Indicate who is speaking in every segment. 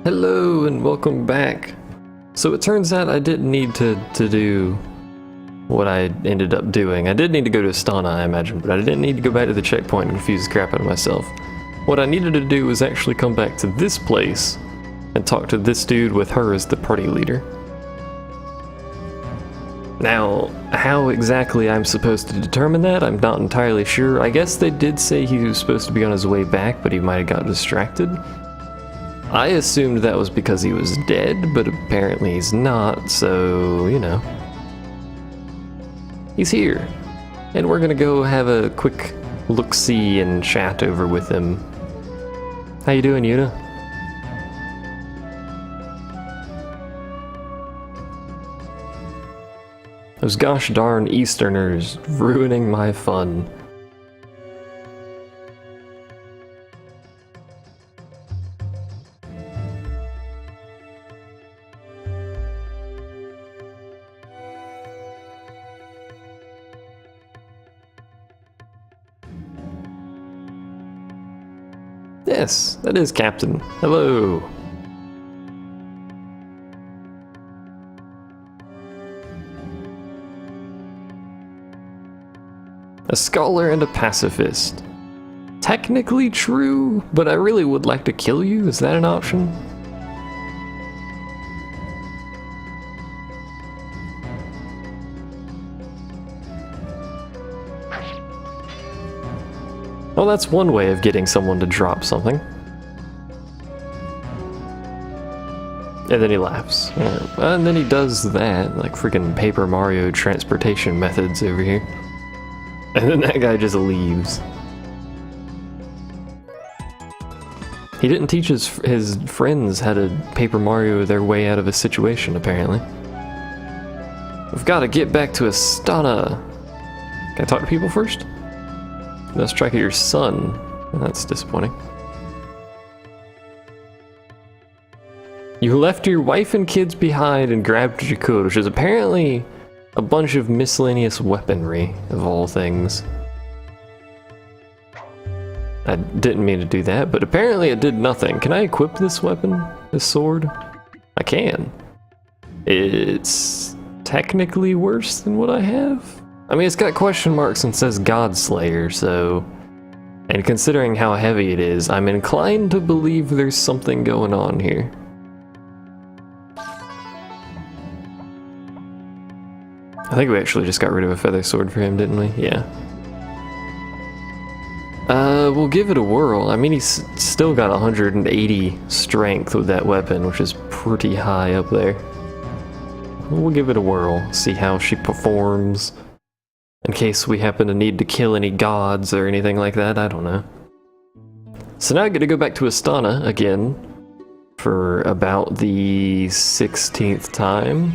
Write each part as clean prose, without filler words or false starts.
Speaker 1: Hello and welcome back. So it turns out I didn't need to do what I ended up doing. I did need to go to Astana, I imagine, but I didn't need to go back to the checkpoint and confuse the crap out of myself. What I needed to do was actually come back to this place and talk to this dude with her as the party leader. Now, how exactly I'm supposed to determine that, I'm not entirely sure. I guess they did say he was supposed to be on his way back, but he might have got distracted. I assumed that was because he was dead, but apparently he's not, so, you know. He's here, and we're gonna go have a quick look-see and chat over with him. How you doing, Yuna? Those gosh darn Easterners ruining my fun. Yes, that is Captain. Hello. A scholar and a pacifist. Technically true, but I really would like to kill you. Is that an option? Well, that's one way of getting someone to drop something. And then he laughs. Yeah. And then he does that, like freaking Paper Mario transportation methods over here. And then that guy just leaves. He didn't teach his friends how to Paper Mario their way out of a situation, apparently. We've got to get back to Astana. Can I talk to people first? Let's track of your son. That's disappointing. You left your wife and kids behind and grabbed Jakkud, which is apparently a bunch of miscellaneous weaponry, of all things. I didn't mean to do that, but apparently it did nothing. Can I equip this weapon? This sword? I can. It's technically worse than what I have? I mean, it's got question marks and says Godslayer, so... And considering how heavy it is, I'm inclined to believe there's something going on here. I think we actually just got rid of a feather sword for him, didn't we? Yeah. We'll give it a whirl. I mean, he's still got 180 strength with that weapon, which is pretty high up there. We'll give it a whirl, see how she performs. In case we happen to need to kill any gods or anything like that, I don't know. So now I get to go back to Astana again for about the 16th time.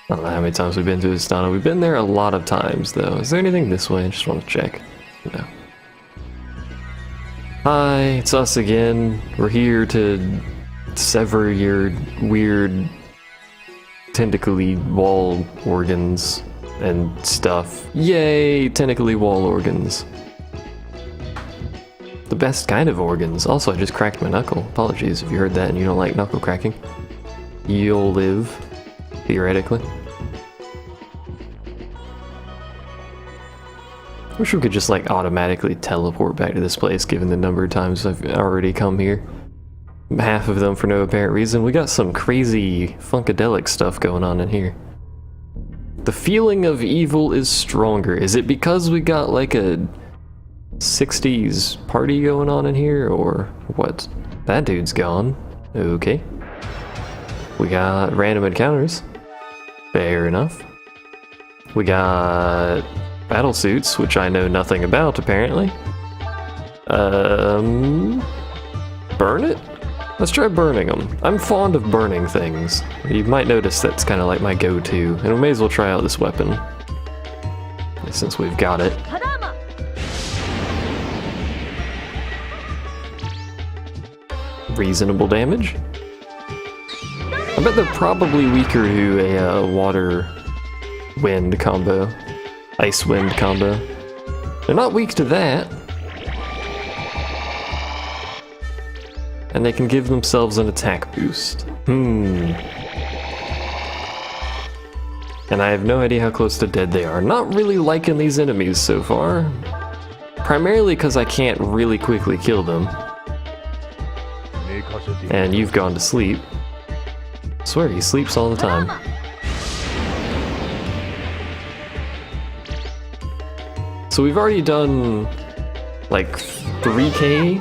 Speaker 1: I don't know how many times we've been to Astana. We've been there a lot of times, though. Is there anything this way? I just want to check. No. Hi, it's us again. We're here to sever your weird tentacly wall organs and stuff. Yay, tentacly wall organs. The best kind of organs. Also, I just cracked my knuckle. Apologies if you heard that and you don't like knuckle cracking. You'll live, theoretically. Wish we could just like automatically teleport back to this place given the number of times I've already come here. Half of them for no apparent reason. We got some crazy funkadelic stuff going on in here. The feeling of evil is stronger. Is it because we got like a 60s party going on in here, or what? That dude's gone. Okay. We got random encounters. Fair enough. We got battle suits, which I know nothing about, apparently. Burn it? Let's try burning them. I'm fond of burning things. You might notice that's kind of like my go-to, and we may as well try out this weapon, since we've got it. Reasonable damage. I bet they're probably weaker to a water-wind combo, ice-wind combo. They're not weak to that. And they can give themselves an attack boost. And I have no idea how close to dead they are. Not really liking these enemies so far. Primarily because I can't really quickly kill them. And you've gone to sleep. I swear, he sleeps all the time. So we've already done like 3k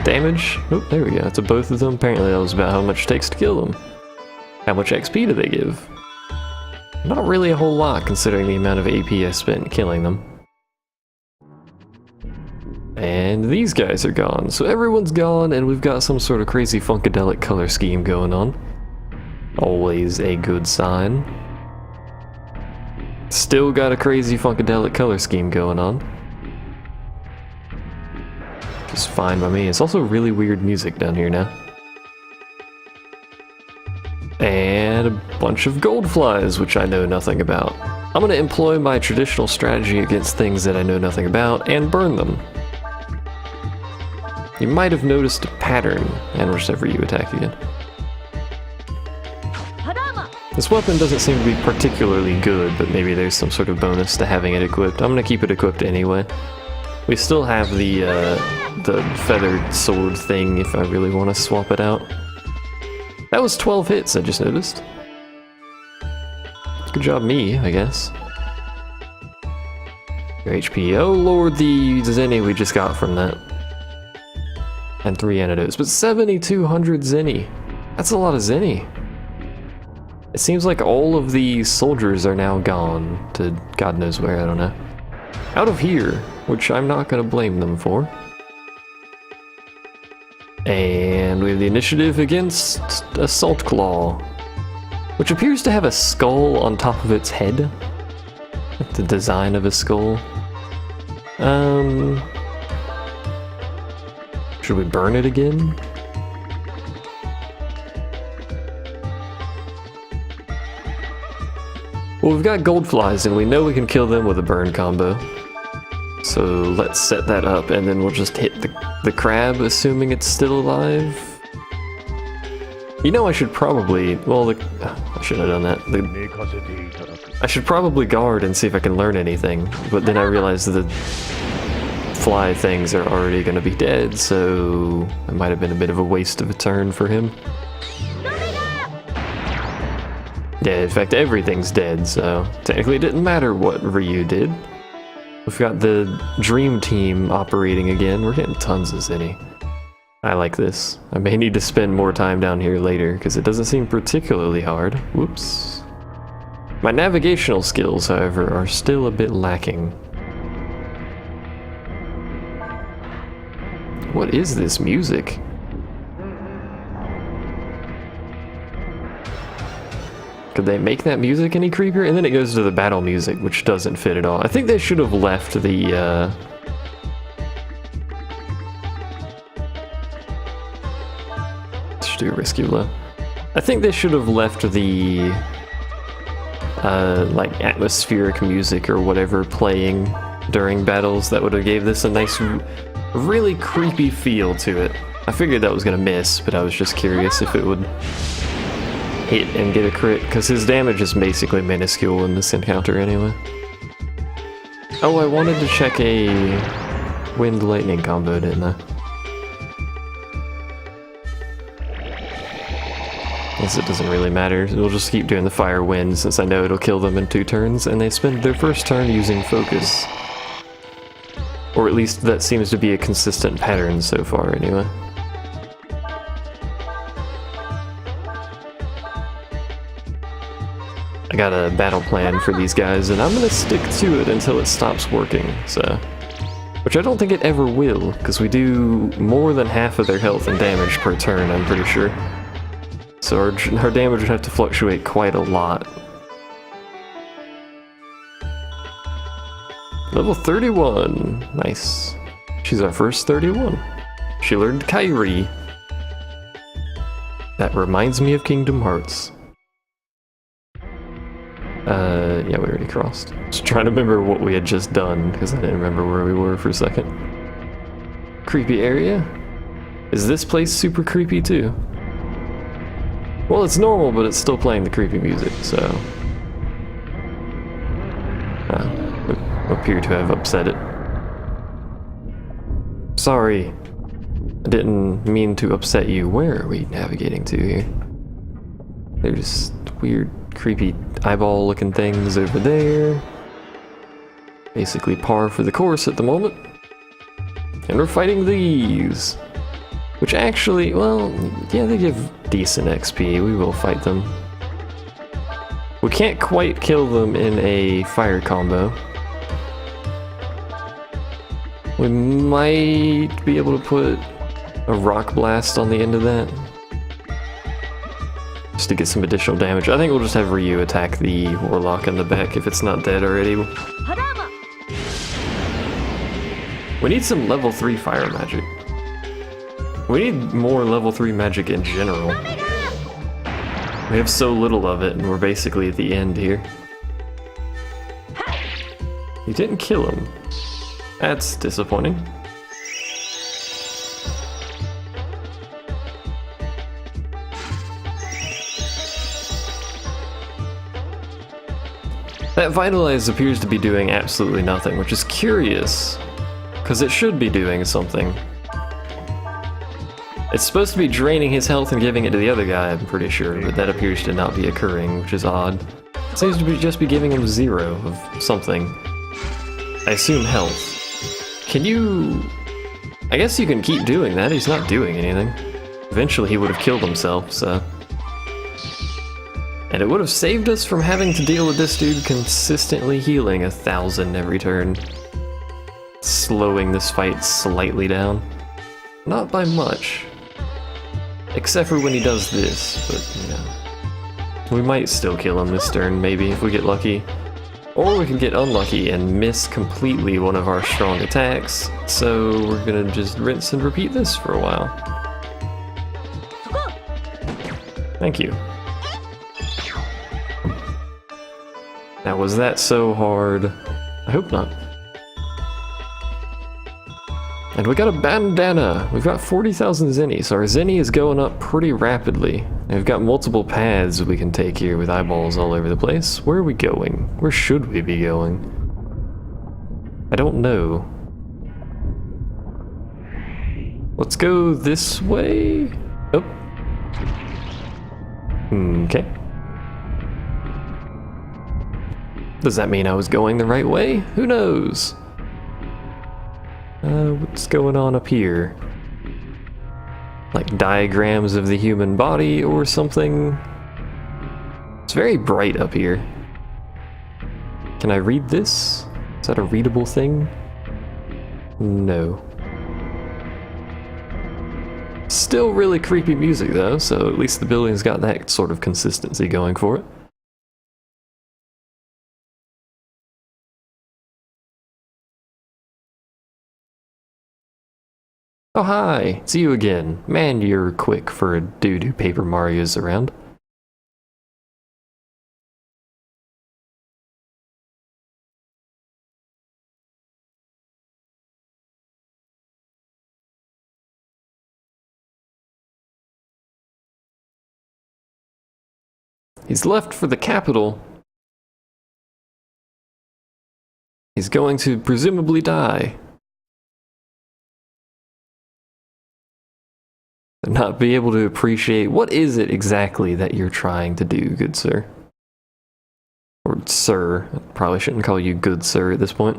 Speaker 1: damage. Oh, there we go. To both of them. Apparently that was about how much it takes to kill them. How much XP do they give? Not really a whole lot considering the amount of AP I spent killing them. And these guys are gone. So everyone's gone and we've got some sort of crazy funkadelic color scheme going on. Always a good sign. Still got a crazy funkadelic color scheme going on. Just fine by me. It's also really weird music down here now. And a bunch of gold flies, which I know nothing about. I'm going to employ my traditional strategy against things that I know nothing about and burn them. You might have noticed a pattern, and whenever you attack again. This weapon doesn't seem to be particularly good, but maybe there's some sort of bonus to having it equipped. I'm going to keep it equipped anyway. We still have the feathered sword thing if I really want to swap it out. That was 12 hits, I just noticed. Good job me, I guess. Your HP. Oh lord, the Zenny we just got from that. And 3 antidotes, but 7,200 Zenny. That's a lot of Zenny. It seems like all of the soldiers are now gone to God knows where, I don't know. Out of here, which I'm not going to blame them for. And we have the initiative against Assault Claw, which appears to have a skull on top of its head. The design of a skull. Should we burn it again? Well, we've got gold flies and we know we can kill them with a burn combo. So let's set that up and then we'll just hit the crab, assuming it's still alive. You know, I should probably, well, I should have done that. I should probably guard and see if I can learn anything, but then I realized the fly things are already going to be dead, so it might have been a bit of a waste of a turn for him. Yeah, in fact, everything's dead, so technically it didn't matter what Ryu did. We've got the Dream Team operating again. We're getting tons of Zenny. I like this. I may need to spend more time down here later, because it doesn't seem particularly hard. Whoops. My navigational skills, however, are still a bit lacking. What is this music? Could they make that music any creepier? And then it goes to the battle music, which doesn't fit at all. I think they should have left the, Let's do a risky blow. I think they should have left the, like, atmospheric music or whatever playing during battles. That would have gave this a nice, really creepy feel to it. I figured that was gonna miss, but I was just curious if it would hit and get a crit, because his damage is basically minuscule in this encounter anyway. Oh, I wanted to check a wind lightning combo, didn't I? Guess it doesn't really matter. We'll just keep doing the fire wind since I know it'll kill them in 2 turns, and they spend their first turn using focus. Or at least that seems to be a consistent pattern so far anyway. I got a battle plan for these guys, and I'm gonna stick to it until it stops working, so... Which I don't think it ever will, because we do more than half of their health and damage per turn, I'm pretty sure. So our damage would have to fluctuate quite a lot. Level 31! Nice. She's our first 31. She learned Kairi. That reminds me of Kingdom Hearts. Yeah, we already crossed. Just trying to remember what we had just done, because I didn't remember where we were for a second. Creepy area. Is this place super creepy too? Well, it's normal, but it's still playing the creepy music, so... appear to have upset it. Sorry. I didn't mean to upset you. Where are we navigating to here? There's weird, creepy eyeball-looking things over there. Basically par for the course at the moment. And we're fighting these. Which actually, well, yeah, they give decent XP. We will fight them. We can't quite kill them in a fire combo. We might be able to put a rock blast on the end of that. Just to get some additional damage. I think we'll just have Ryu attack the warlock in the back if it's not dead already. We need some level 3 fire magic. We need more level 3 magic in general. We have so little of it, and we're basically at the end here. You didn't kill him. That's disappointing. That Vitalize appears to be doing absolutely nothing, which is curious, because it should be doing something. It's supposed to be draining his health and giving it to the other guy, I'm pretty sure, but that appears to not be occurring, which is odd. It seems to be just be giving him 0 of something. I assume health. Can you... I guess you can keep doing that, he's not doing anything. Eventually he would have killed himself, so... And it would have saved us from having to deal with this dude consistently healing 1,000 every turn. Slowing this fight slightly down. Not by much. Except for when he does this, but, you know. We might still kill him this turn, maybe, if we get lucky. Or we can get unlucky and miss completely one of our strong attacks, so we're gonna just rinse and repeat this for a while. Thank you. Now, was that so hard? I hope not. And we got a bandana! We've got 40,000 zenny, so our zenny is going up pretty rapidly. And we've got multiple paths we can take here with eyeballs all over the place. Where are we going? Where should we be going? I don't know. Let's go this way? Oh. Okay. Does that mean I was going the right way? Who knows? What's going on up here? Like diagrams of the human body or something? It's very bright up here. Can I read this? Is that a readable thing? No. Still really creepy music though, so at least the building's got that sort of consistency going for it. Oh hi, it's you again. Man, you're quick for a dude who Paper Mario's around. He's left for the capital. He's going to presumably die. Not be able to appreciate what is it exactly that you're trying to do, good sir. Or sir. I probably shouldn't call you good sir at this point.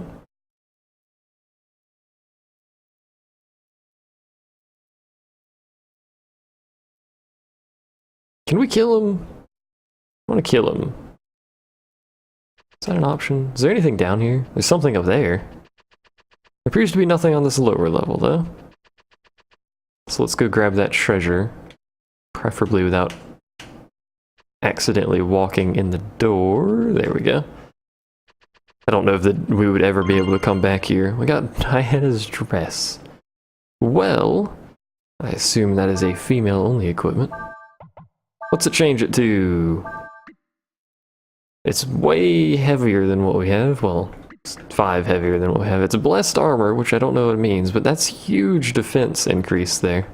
Speaker 1: Can we kill him? I want to kill him. Is that an option? Is there anything down here? There's something up there. There appears to be nothing on this lower level, though. So let's go grab that treasure. Preferably without accidentally walking in the door. There we go. I don't know if we would ever be able to come back here. We got Diana's dress. Well, I assume that is a female-only equipment. What's it change it to? It's way heavier than what we have. Well, it's 5 heavier than what we have. It's blessed armor, which I don't know what it means, but that's huge defense increase there.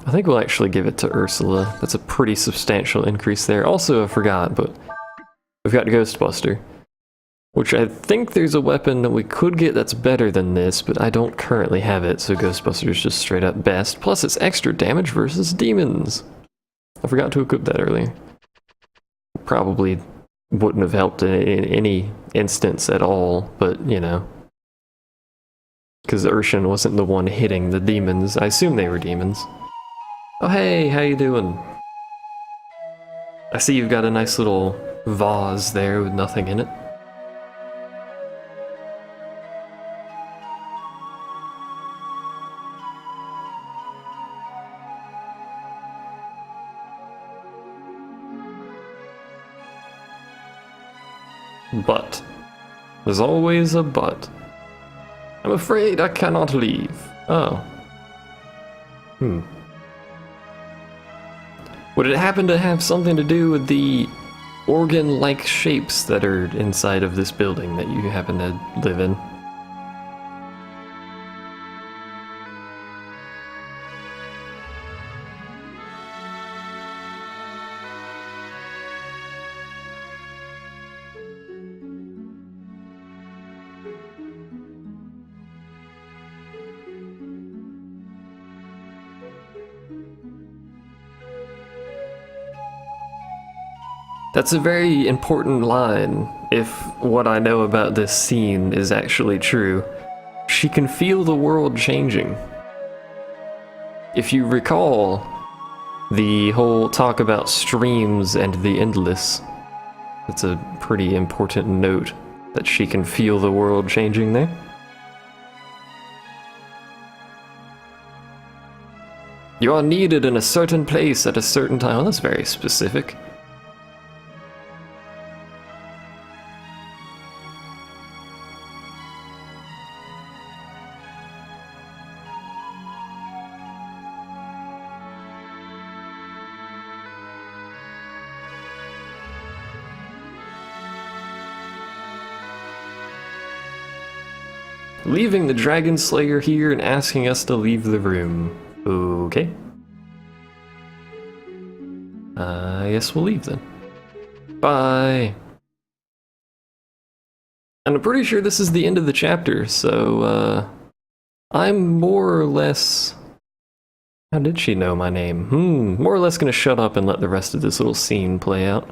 Speaker 1: I think we'll actually give it to Ursula. That's a pretty substantial increase there. Also, I forgot, but we've got Ghostbuster, which I think there's a weapon that we could get that's better than this, but I don't currently have it, so Ghostbuster's just straight up best. Plus, it's extra damage versus demons. I forgot to equip that earlier. Probably wouldn't have helped in any instance at all, but, you know. Because Urshan wasn't the one hitting the demons. I assume they were demons. Oh hey, how you doing? I see you've got a nice little vase there with nothing in it. But. There's always a but. I'm afraid I cannot leave. Oh. Would it happen to have something to do with the organ-like shapes that are inside of this building that you happen to live in? That's a very important line, if what I know about this scene is actually true. She can feel the world changing. If you recall, the whole talk about streams and the endless, it's a pretty important note that she can feel the world changing there. You are needed in a certain place at a certain time. Well, that's very specific. Leaving the Dragon Slayer here and asking us to leave the room. Okay. I guess we'll leave then. Bye. And I'm pretty sure this is the end of the chapter, so, I'm more or less... How did she know my name? More or less gonna shut up and let the rest of this little scene play out.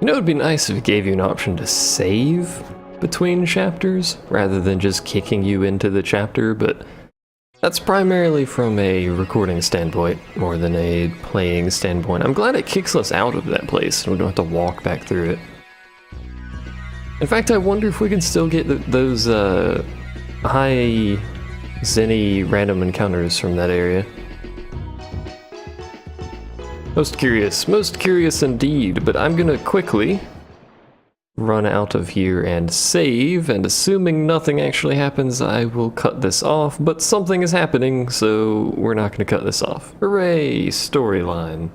Speaker 1: You know, it'd be nice if it gave you an option to save between chapters, rather than just kicking you into the chapter, but that's primarily from a recording standpoint, more than a playing standpoint. I'm glad it kicks us out of that place, and we don't have to walk back through it. In fact, I wonder if we can still get those high Zenny random encounters from that area. Most curious indeed, but I'm gonna quickly run out of here and save, and assuming nothing actually happens, I will cut this off, but something is happening, so we're not gonna cut this off. Hooray, storyline.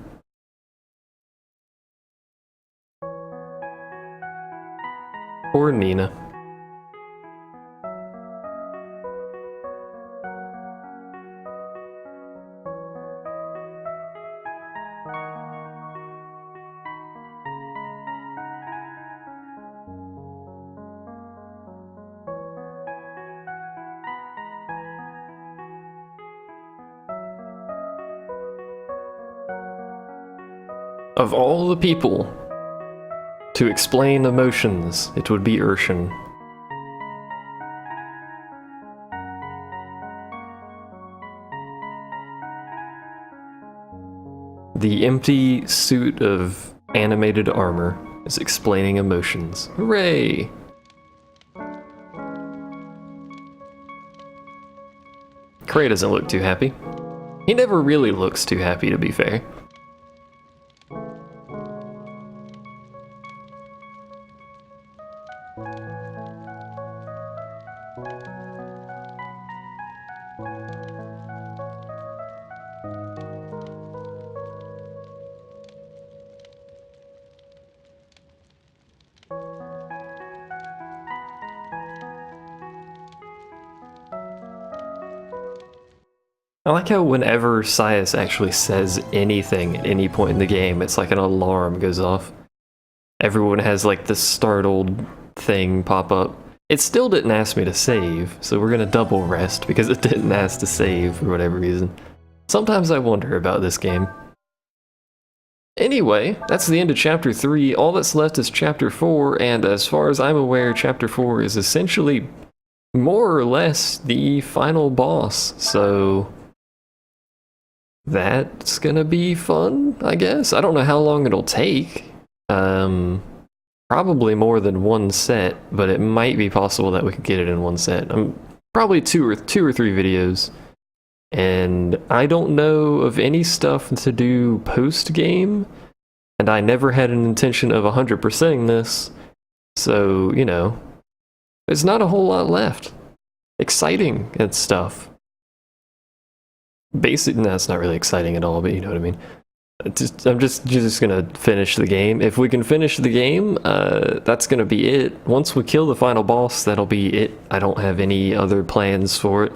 Speaker 1: Poor Nina. Of all the people to explain emotions, it would be Urshan. The empty suit of animated armor is explaining emotions. Hooray! Cray doesn't look too happy. He never really looks too happy, to be fair. I like how whenever Sias actually says anything at any point in the game, it's like an alarm goes off. Everyone has like this startled thing pop up. It still didn't ask me to save, so we're gonna double rest because it didn't ask to save for whatever reason. Sometimes I wonder about this game. Anyway, that's the end of Chapter 3. All that's left is Chapter 4, and as far as I'm aware, Chapter 4 is essentially more or less the final boss, so that's gonna be fun, I guess. I don't know how long it'll take. Probably more than one set, but it might be possible that we could get it in one set. Probably two or three videos. And I don't know of any stuff to do post-game, and I never had an intention of 100%ing this, so, you know, there's not a whole lot left. Exciting and stuff. That's not really exciting at all, but you know what I mean. I'm just gonna finish the game. If we can finish the game, that's gonna be it. Once we kill the final boss, that'll be it. I don't have any other plans for it.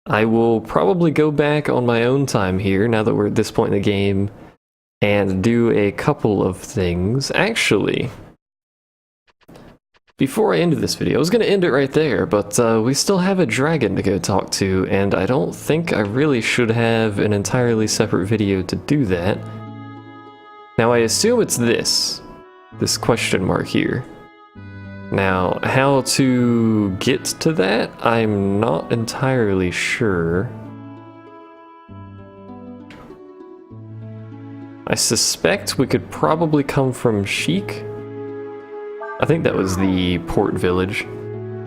Speaker 1: I will probably go back on my own time here, now that we're at this point in the game, and do a couple of things. Actually, before I ended this video, I was going to end it right there, but we still have a dragon to go talk to, and I don't think I really should have an entirely separate video to do that. Now, I assume it's this question mark here. Now, how to get to that, I'm not entirely sure. I suspect we could probably come from Sheik. I think that was the port village.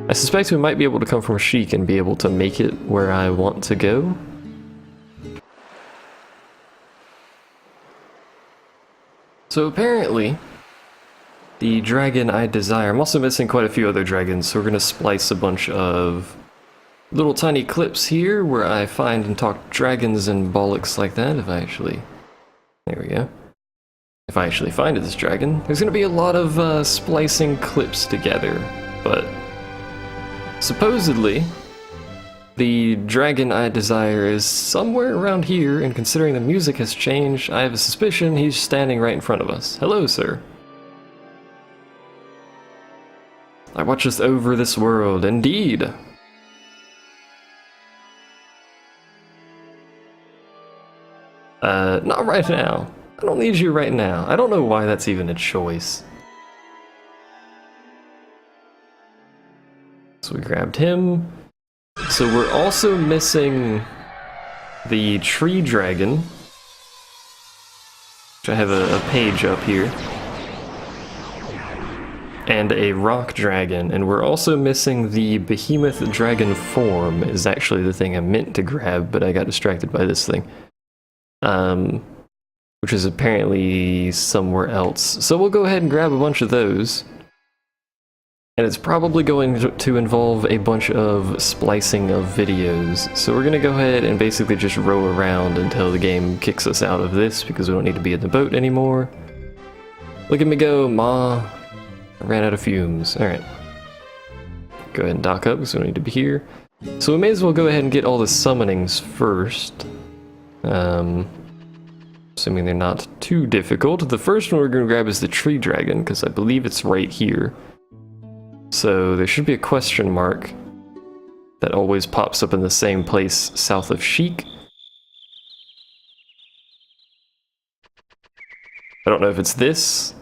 Speaker 1: I suspect we might be able to come from Sheik and be able to make it where I want to go. So apparently, the dragon I desire. I'm also missing quite a few other dragons, so we're going to splice a bunch of little tiny clips here where I find and talk dragons and bollocks like that. If I actually... There we go. If I actually find this dragon, there's going to be a lot of splicing clips together, but supposedly the dragon I desire is somewhere around here, and considering the music has changed, I have a suspicion he's standing right in front of us. Hello, sir. I watcheth over this world, indeed. Not right now. I don't need you right now. I don't know why that's even a choice. So we grabbed him. So we're also missing the tree dragon, which I have a page up here, and a rock dragon, and we're also missing the behemoth dragon form is actually the thing I meant to grab, but I got distracted by this thing, which is apparently somewhere else. So we'll go ahead and grab a bunch of those. And it's probably going to involve a bunch of splicing of videos. So we're going to go ahead and basically just row around until the game kicks us out of this because we don't need to be in the boat anymore. Look at me go, Ma. I ran out of fumes. Alright. Go ahead and dock up because we don't need to be here. So we may as well go ahead and get all the summonings first. Assuming they're not too difficult. The first one we're going to grab is the tree dragon because I believe it's right here. So there should be a question mark that always pops up in the same place south of Sheik. I don't know if it's this.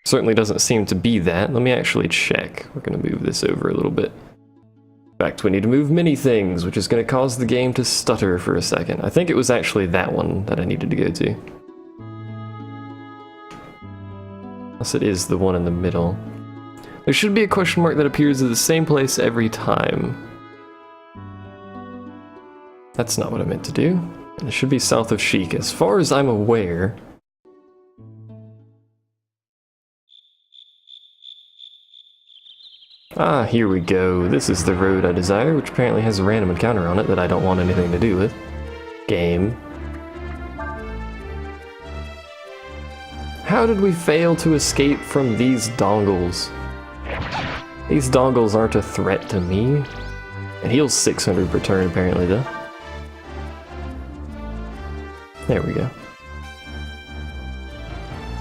Speaker 1: Certainly doesn't seem to be that. Let me actually check. We're going to move this over a little bit. In fact, we need to move many things, which is going to cause the game to stutter for a second. I think it was actually that one that I needed to go to. Unless it is the one in the middle. There should be a question mark that appears in the same place every time. That's not what I meant to do. And it should be south of Sheik, as far as I'm aware. Ah, here we go. This is the road I desire, which apparently has a random encounter on it that I don't want anything to do with. Game. How did we fail to escape from these dongles? These dongles aren't a threat to me. It heals 600 per turn apparently though. There we go.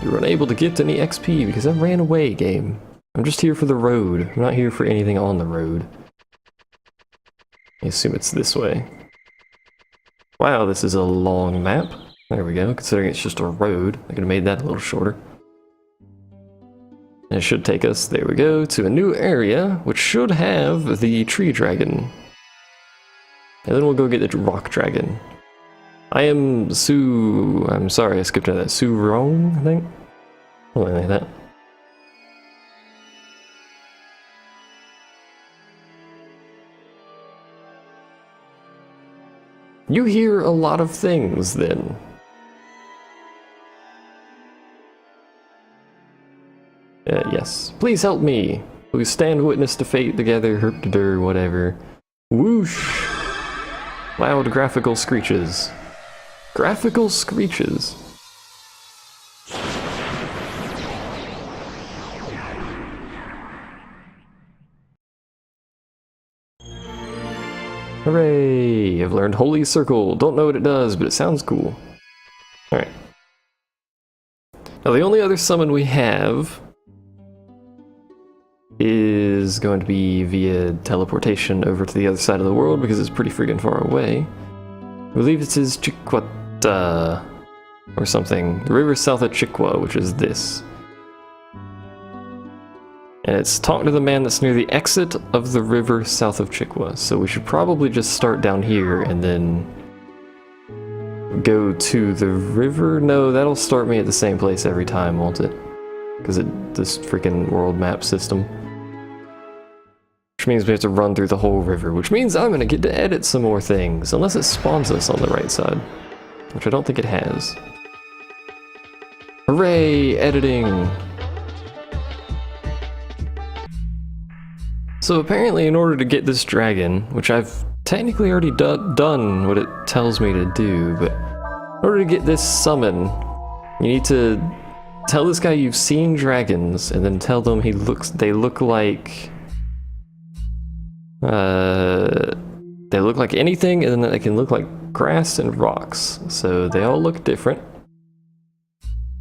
Speaker 1: You were unable to get any XP because I ran away, game. I'm just here for the road. I'm not here for anything on the road. I assume it's this way. Wow, this is a long map. There we go, considering it's just a road. I could have made that a little shorter. And it should take us, there we go, to a new area, which should have the tree dragon. And then we'll go get the rock dragon. I am I'm sorry, I skipped over that. Surong, I think? Something like that. You hear a lot of things, then. Yes. Please help me. We stand witness to fate together, herp-de-dur, whatever. Whoosh! Loud graphical screeches. Graphical screeches. Hooray! I've learned Holy Circle. Don't know what it does, but it sounds cool. Alright. Now the only other summon we have is going to be via teleportation over to the other side of the world because it's pretty freaking far away. I believe it is Chiquata or something. The river south of Chikwa, which is this. And it's talk to the man that's near the exit of the river south of Chikwa. So we should probably just start down here and then go to the river. No, that'll start me at the same place every time, won't it? Because this freaking world map system. Which means we have to run through the whole river, which means I'm gonna get to edit some more things, unless it spawns us on the right side. Which I don't think it has. Hooray, editing! So apparently in order to get this dragon, which I've technically already done what it tells me to do, but in order to get this summon, you need to tell this guy you've seen dragons, and then tell them they look like anything, and then they can look like grass and rocks. So they all look different.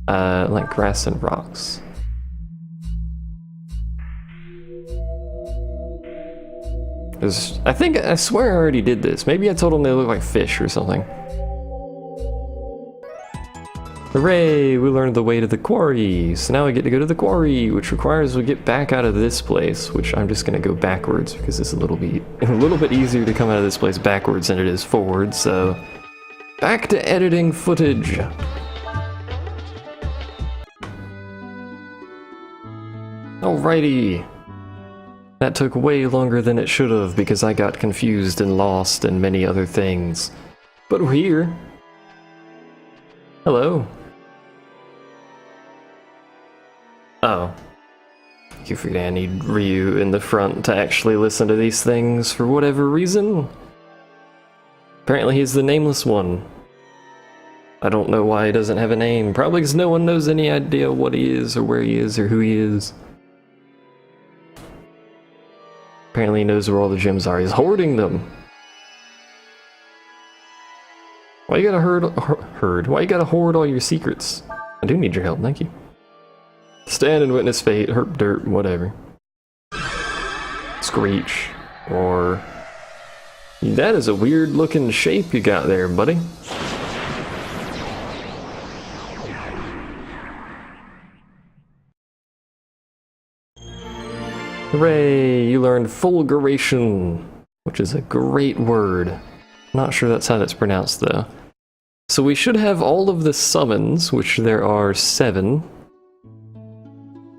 Speaker 1: Like grass and rocks. I swear I already did this. Maybe I told them they look like fish or something. Hooray! We learned the way to the quarry. So now we get to go to the quarry, which requires we get back out of this place, which I'm just gonna go backwards because it's a little bit easier to come out of this place backwards than it is forward, so back to editing footage. Alrighty. That took way longer than it should have because I got confused and lost and many other things. But we're here. Hello. Oh. You forget I need Ryu in the front to actually listen to these things for whatever reason. Apparently he's the nameless one. I don't know why he doesn't have a name. Probably because no one knows any idea what he is or where he is or who he is. Apparently he knows where all the gems are. He's hoarding them. Why you gotta Why you gotta hoard all your secrets? I do need your help, thank you. Stand and witness fate, herp dirt, whatever. Screech. Or... That is a weird looking shape you got there, buddy. Hooray! You learned fulguration, which is a great word. Not sure that's how that's pronounced, though. So we should have all of the summons, which there are 7.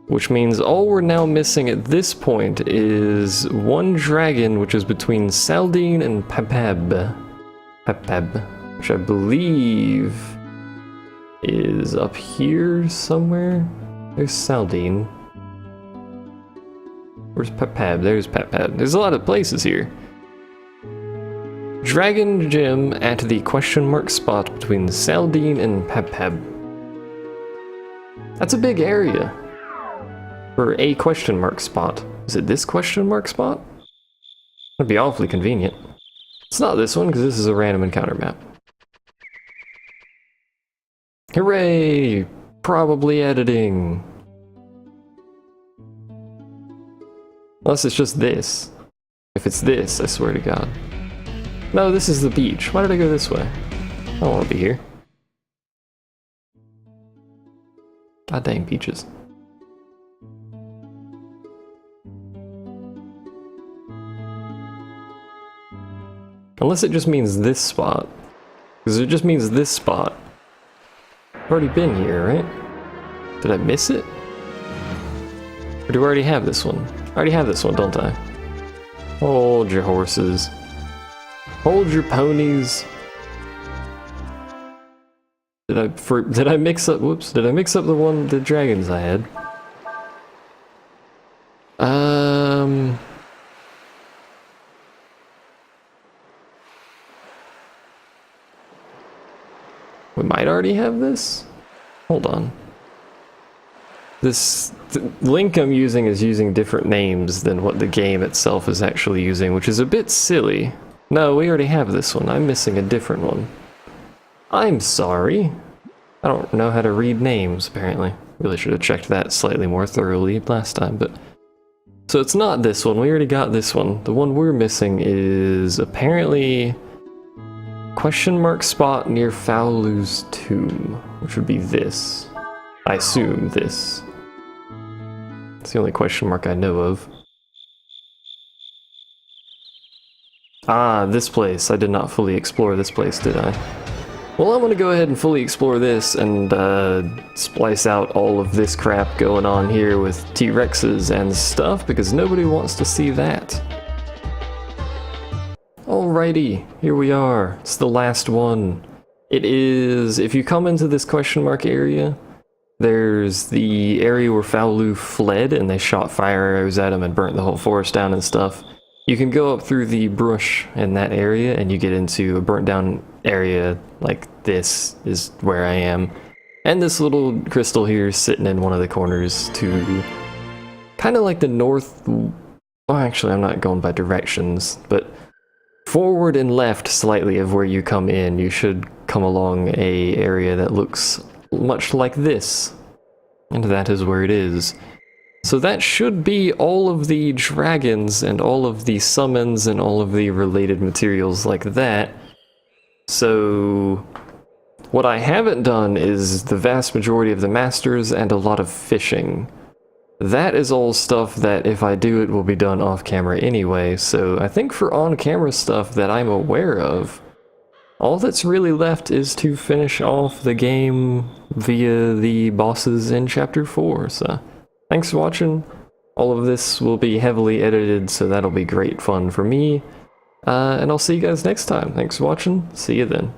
Speaker 1: Which means all we're now missing at this point is one dragon, which is between Saldine and Papab. Papab, which I believe is up here somewhere. There's Saldine. Where's Papab? There's Papab. There's a lot of places here. Dragon gem at the question mark spot between Saldine and Papab. That's a big area. For a question mark spot. Is it this question mark spot? That'd be awfully convenient. It's not this one, because this is a random encounter map. Hooray! Probably editing. Unless it's just this. If it's this, I swear to God. No, this is the beach. Why did I go this way? I don't want to be here. God dang beaches. Unless it just means this spot. Because it just means this spot. I've already been here, right? Did I miss it? Or do I already have this one? I already have this one, don't I? Hold your horses. Hold your ponies. Did I mix up, whoops, did I mix up the dragons I had? We might already have this? Hold on. This link I'm using is using different names than what the game itself is actually using, which is a bit silly. No, we already have this one. I'm missing a different one. I'm sorry. I don't know how to read names, apparently. Really should have checked that slightly more thoroughly last time, but... So it's not this one. We already got this one. The one we're missing is apparently... question mark spot near Faolu's tomb, which would be this. I assume this. It's the only question mark I know of. Ah, this place. I did not fully explore this place, did I? Well, I'm gonna go ahead and fully explore this and splice out all of this crap going on here with T-Rexes and stuff, because nobody wants to see that. Alrighty, here we are. It's the last one. It is, if you come into this question mark area, there's the area where Faolu fled and they shot fire arrows at him and burnt the whole forest down and stuff. You can go up through the brush in that area and you get into a burnt down area like this is where I am. And this little crystal here is sitting in one of the corners to kind of like the north... Well, actually I'm not going by directions, but forward and left slightly of where you come in, you should come along a area that looks much like this. And that is where it is. So that should be all of the dragons and all of the summons and all of the related materials like that. So What I haven't done is the vast majority of the masters and a lot of fishing. That is all stuff that if I do it will be done off camera anyway, so I think for on-camera stuff that I'm aware of, all that's really left is to finish off the game via the bosses in Chapter 4, so thanks for watching. All of this will be heavily edited, so that'll be great fun for me, and I'll see you guys next time. Thanks for watching, see you then.